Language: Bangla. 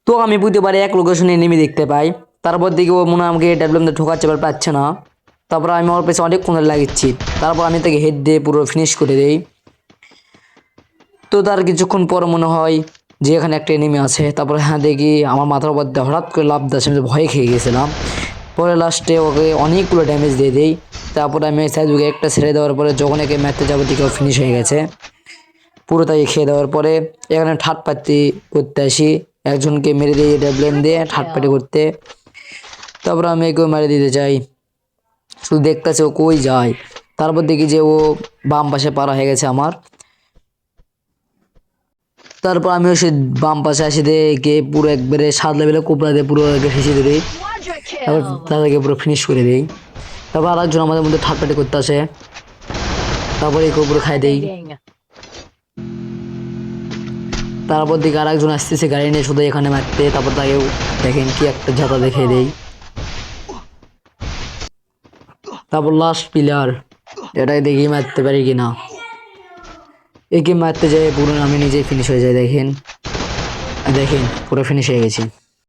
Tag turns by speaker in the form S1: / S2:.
S1: তো আমি প্রতিবারে এক লোকেশনে নেমে দেখতে পাই। তারপর দিকে ও মনে হয় আমাকে ডাব্লিউএমতে ঠোকাচ্ছে, এবার পাচ্ছে না। তারপর আমি ওর পেছনে অনেকক্ষণ লাগিয়েছি। তারপর আমি তাকে হেড দিয়ে পুরো ফিনিশ করে দিই। তো তার কিছুক্ষণ পর মনে হয় যে এখানে একটা এনিমি আছে। তারপর হ্যাঁ দেখি আমার মাথার উপর দিয়ে হঠাৎ করে লাফ দিচ্ছে, আমি তো ভয় খেয়ে গেছিলাম। পরে লাস্টে ওকে অনেকগুলো ড্যামেজ দিয়ে দিই। তারপরে আমি সাইজুকে একটা ছেড়ে দেওয়ার পরে যখন একে ম্যাথতে যাবো দিকে ফিনিশ হয়ে গেছে পুরো। তাই খেয়ে দেওয়ার পরে এখানে ঠাট পাতি করতে আসি, একজনকে মেরে দিয়ে ডাব্লিউএম দিয়ে ঠাট পাটি করতে। তারপর আমি একেও মেরে দিতে চাই, শুধু দেখতেছে ও কই যায়। তারপর দেখি যে ও বাম পাশে পারা হয়ে গেছে আমার। তারপর আমিও সে বাম পাশে আসি দিয়ে পুরো একবারে 7 লেভেলে কোবরা দিয়ে পুরো হেসে দিই।
S2: Quadra
S1: তারপর
S2: kill.
S1: তাদেরকে পুরো ফিনিশ করে দিই। তারপর আরেকজন আমাদের মধ্যে ঠাটপাটি করতে আসে, তারপরে একে পুরো খাই দেই।
S2: Dominating.
S1: তারপর দিকে আরেকজন আসতেছে গাড়ি নিয়ে শুধু এখানে মারতে। তারপর তাকেও দেখেন কি একটা ঝাঁটা দেখে দেই। তারপর লাস্ট প্লেয়ার, এটাকে দেখি মারতে পারি কিনা। একে মারতে যাই পুরো আমি নিজেই ফিনিশ হয়ে যায়। দেখেন দেখেন পুরো ফিনিশ হয়ে গেছি।